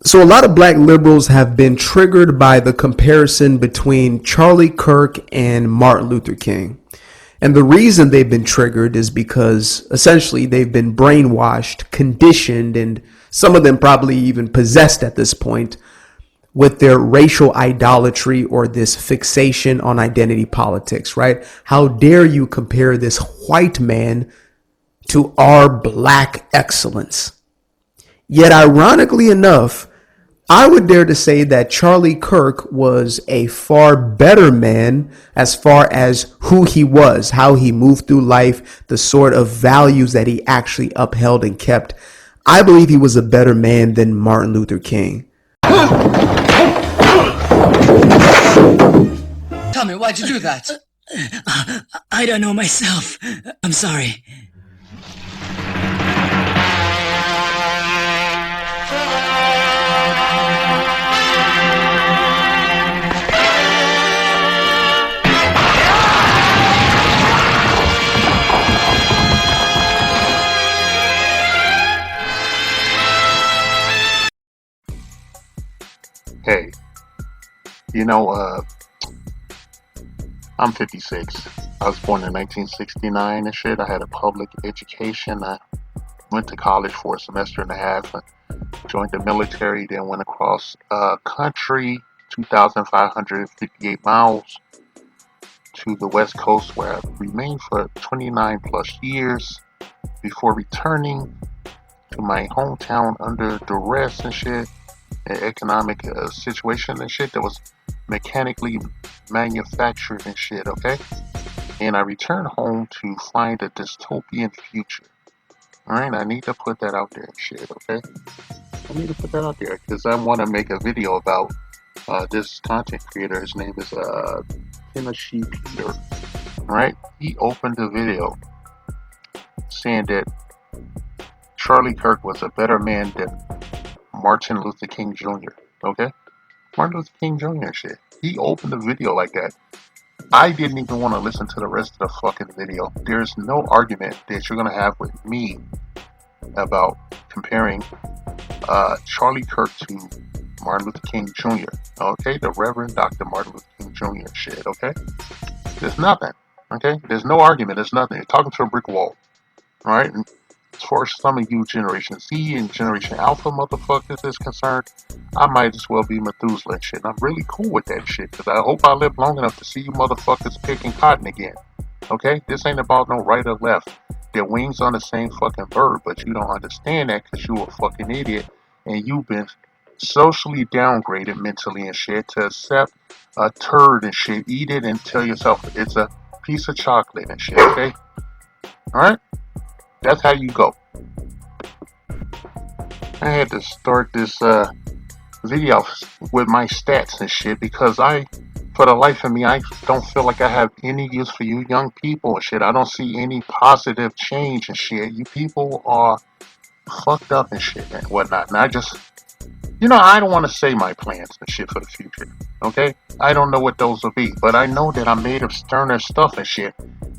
So a lot of black liberals have been triggered by the comparison between Charlie Kirk and Martin Luther King. And the reason they've been triggered is because essentially they've been brainwashed, conditioned, and some of them probably even possessed at this point with their racial idolatry or this fixation on identity politics, right? How dare you compare this white man to our black excellence? Yet, ironically enough, I would dare to say that Charlie Kirk was a far better man as far as who he was, how he moved through life, the sort of values that he actually upheld and kept. I believe he was a better man than Martin Luther King. Tell me, why'd you do that? I don't know myself. I'm sorry. Hey, I'm 56. I was born in 1969 and shit. I had a public education. I went to college for a semester and a half. Joined the military, then went across country, 2,558 miles to the West Coast, where I remained for 29 plus years before returning to my hometown under duress and shit, an economic situation and shit that was mechanically manufactured and shit, okay? And I returned home to find a dystopian future. Alright, I need to put that out there and shit, okay? I need to put that out there because I want to make a video about this content creator. His name is Tennessee Peter. Right? He opened the video saying that Charlie Kirk was a better man than Martin Luther King Jr. Okay? Martin Luther King Jr. shit. He opened the video like that. I didn't even want to listen to the rest of the fucking video. There's no argument that you're gonna have with me about comparing Charlie Kirk to Martin Luther King Jr. Okay, the Reverend Dr. Martin Luther King Jr. shit. Okay, there's nothing. Okay, there's no argument. There's nothing. You're talking to a brick wall. All right. And as far as some of you Generation Z and Generation Alpha motherfuckers is concerned, I might as well be Methuselah and shit. And I'm really cool with that shit because I hope I live long enough to see you motherfuckers picking cotton again. Okay, this ain't about no right or left. Their wings on the same fucking bird, but you don't understand that because you a fucking idiot and you've been socially downgraded mentally and shit to accept a turd and shit, eat it and tell yourself it's a piece of chocolate and shit, okay? Alright? That's how you go. I had to start this video with my stats and shit because for the life of me, I don't feel like I have any use for you young people and shit. I don't see any positive change and shit. You people are fucked up and shit and whatnot. And I just, I don't want to say my plans and shit for the future. Okay? I don't know what those will be. But I know that I'm made of sterner stuff and shit.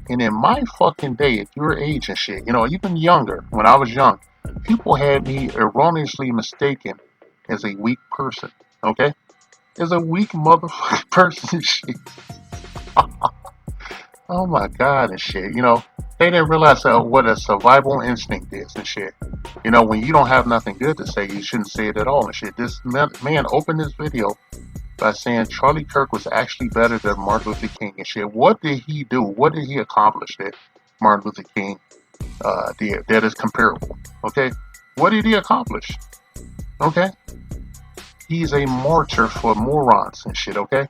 And in my fucking day, at your age and shit, even younger, when I was young, people had me erroneously mistaken as a weak person. Okay? As a weak motherfucking person and shit. Oh my god and shit. They didn't realize what a survival instinct is and shit. When you don't have nothing good to say, you shouldn't say it at all and shit. This man opened this video by saying Charlie Kirk was actually better than Martin Luther King and shit. What did he do? What did he accomplish that Martin Luther King did that is comparable? Okay? What did he accomplish? Okay? He's a martyr for morons and shit, okay?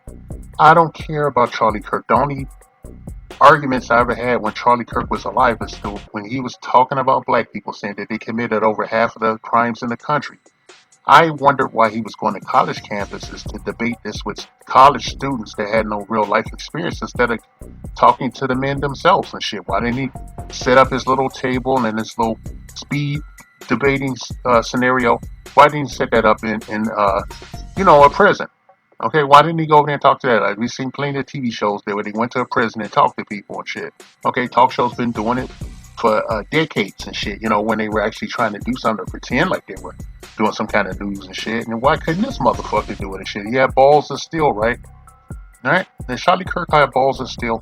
I don't care about Charlie Kirk. The only arguments I ever had when Charlie Kirk was alive is still when he was talking about black people, saying that they committed over half of the crimes in the country. I wondered why he was going to college campuses to debate this with college students that had no real life experience instead of talking to the men themselves and shit. Why didn't he set up his little table and his little speed debating scenario? Why didn't he set that up in a prison? Okay, why didn't he go over there and talk to that? Like, we've seen plenty of TV shows there where they went to a prison and talked to people and shit. Okay, talk shows been doing it for decades and shit, when they were actually trying to do something to pretend like they were doing some kind of news and shit. And why couldn't this motherfucker do it and shit? He had balls of steel, right? Alright? Did Charlie Kirk have balls of steel?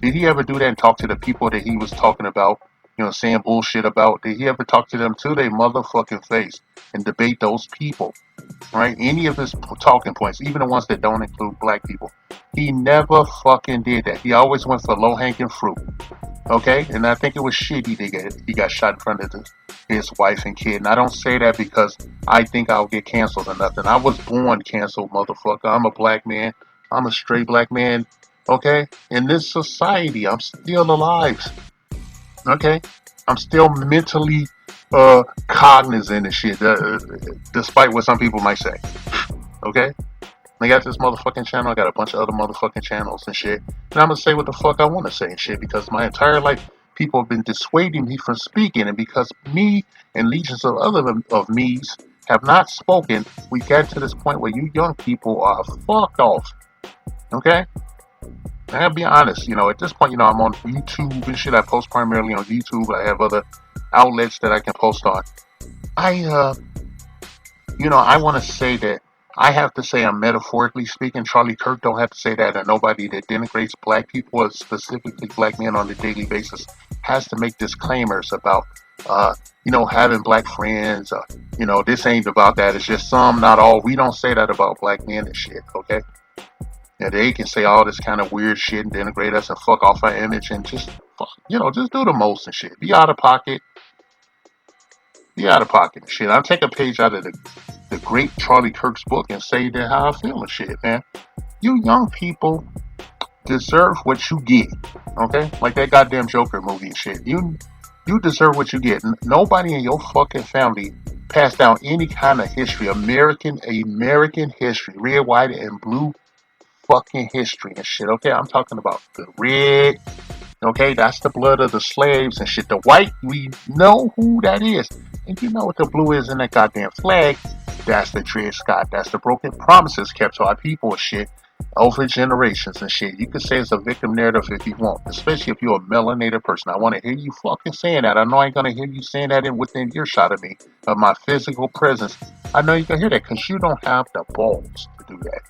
Did he ever do that and talk to the people that he was talking about, saying bullshit about? Did he ever talk to them to their motherfucking face and debate those people? Right? Any of his talking points, even the ones that don't include black people. He never fucking did that. He always went for low-hanging fruit. Okay? And I think it was shitty that he got shot in front of his wife and kid. And I don't say that because I think I'll get canceled or nothing. I was born canceled, motherfucker. I'm a black man. I'm a straight black man. Okay? In this society, I'm still alive. Okay? I'm still mentally cognizant and shit, despite what some people might say. Okay? I got this motherfucking channel. I got a bunch of other motherfucking channels and shit. And I'm gonna say what the fuck I want to say and shit because my entire life people have been dissuading me from speaking, and because me and legions of other of me's have not spoken, we got to this point where you young people are fucked off. Okay? I gotta be honest, at this point, I'm on YouTube and shit. I post primarily on YouTube. I have other outlets that I can post on. I want to say that I have to say I'm metaphorically speaking. Charlie Kirk don't have to say that, and nobody that denigrates black people, or specifically black men on a daily basis, has to make disclaimers about, having black friends. This ain't about that. It's just some, not all. We don't say that about black men and shit, okay? Yeah, they can say all this kind of weird shit and denigrate us and fuck off our image and just, just do the most and shit. Be out of pocket. Be out of pocket and shit. I'll take a page out of the great Charlie Kirk's book and say that how I feel and shit, man. You young people deserve what you get, okay? Like that goddamn Joker movie and shit. You deserve what you get. Nobody in your fucking family passed down any kind of history, American history, red, white, and blue fucking history and shit, okay? I'm talking about the red, okay? That's the blood of the slaves and shit. The white, we know who that is. And you know what the blue is in that goddamn flag? That's the Dred Scott. That's the broken promises kept to our people and shit over generations and shit. You can say it's a victim narrative if you want, especially if you're a melanated person. I want to hear you fucking saying that. I know I ain't gonna hear you saying that within earshot of me, of my physical presence. I know you can hear that because you don't have the balls to do that.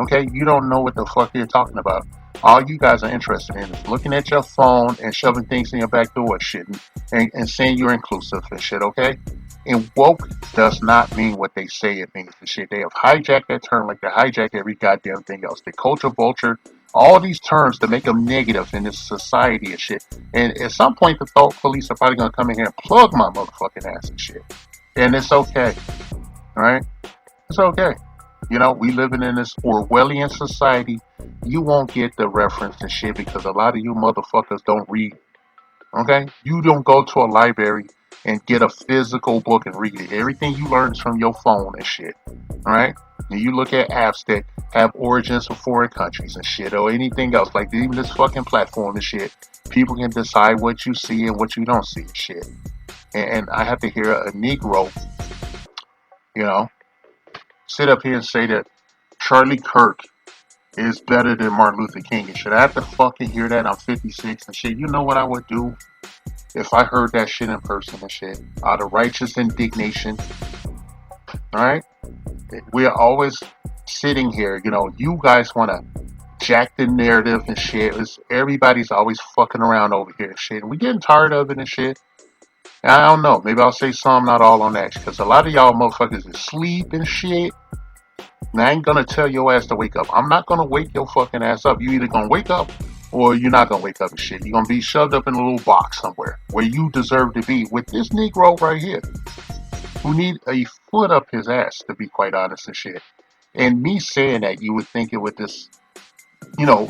Okay, you don't know what the fuck you're talking about. All you guys are interested in is looking at your phone and shoving things in your back door and shit, and saying you're inclusive and shit, okay? And woke does not mean what they say it means and shit. They have hijacked that term like they hijack every goddamn thing else. The culture vulture, all these terms to make them negative in this society and shit. And at some point, the thought police are probably gonna come in here and plug my motherfucking ass and shit. And it's okay, alright? It's okay. We living in this Orwellian society. You won't get the reference and shit because a lot of you motherfuckers don't read. Okay? You don't go to a library and get a physical book and read it. Everything you learn is from your phone and shit. Alright? And you look at apps that have origins from foreign countries and shit, or anything else. Like even this fucking platform and shit. People can decide what you see and what you don't see and shit. And I have to hear a Negro, sit up here and say that Charlie Kirk is better than Martin Luther King and shit. I have to fucking hear that. I'm 56 and shit. You know what I would do if I heard that shit in person and shit? Out of righteous indignation. Alright? We are always sitting here, you guys want to jack the narrative and shit. Everybody's always fucking around over here and shit. And we getting tired of it and shit. And I don't know. Maybe I'll say some, not all on that. Because a lot of y'all motherfuckers is sleep and shit. And I ain't gonna tell your ass to wake up. I'm not gonna wake your fucking ass up. You either gonna wake up or you're not gonna wake up and shit. You're gonna be shoved up in a little box somewhere where you deserve to be with this Negro right here who need a foot up his ass, to be quite honest and shit. And me saying that, you would think it would just,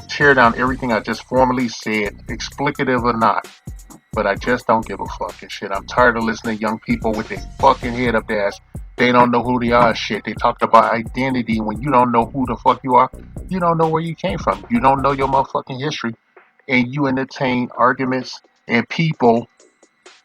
tear down everything I just formally said, explicative or not. But I just don't give a fuck and shit. I'm tired of listening to young people with their fucking head up their ass. They don't know who they are and shit. They talked about identity. When you don't know who the fuck you are, you don't know where you came from. You don't know your motherfucking history. And you entertain arguments and people,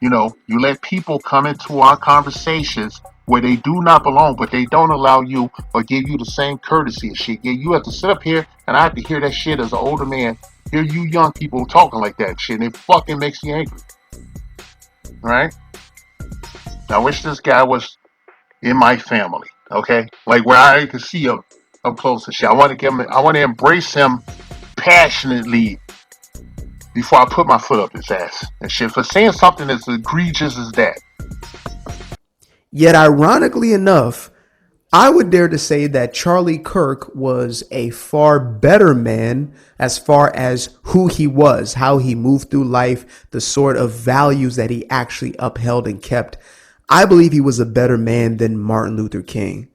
you let people come into our conversations where they do not belong, but they don't allow you or give you the same courtesy and shit. Yeah, you have to sit up here and I have to hear that shit as an older man. Hear you young people talking like that shit, and it fucking makes me angry. Right? I wish this guy was, in my family. Okay, like where I can see him up close and shit. I want to embrace him passionately before I put my foot up his ass and shit for saying something as egregious as that. Yet, ironically enough, I would dare to say that Charlie Kirk was a far better man as far as who he was, how he moved through life, the sort of values that he actually upheld and kept. I believe he was a better man than Martin Luther King.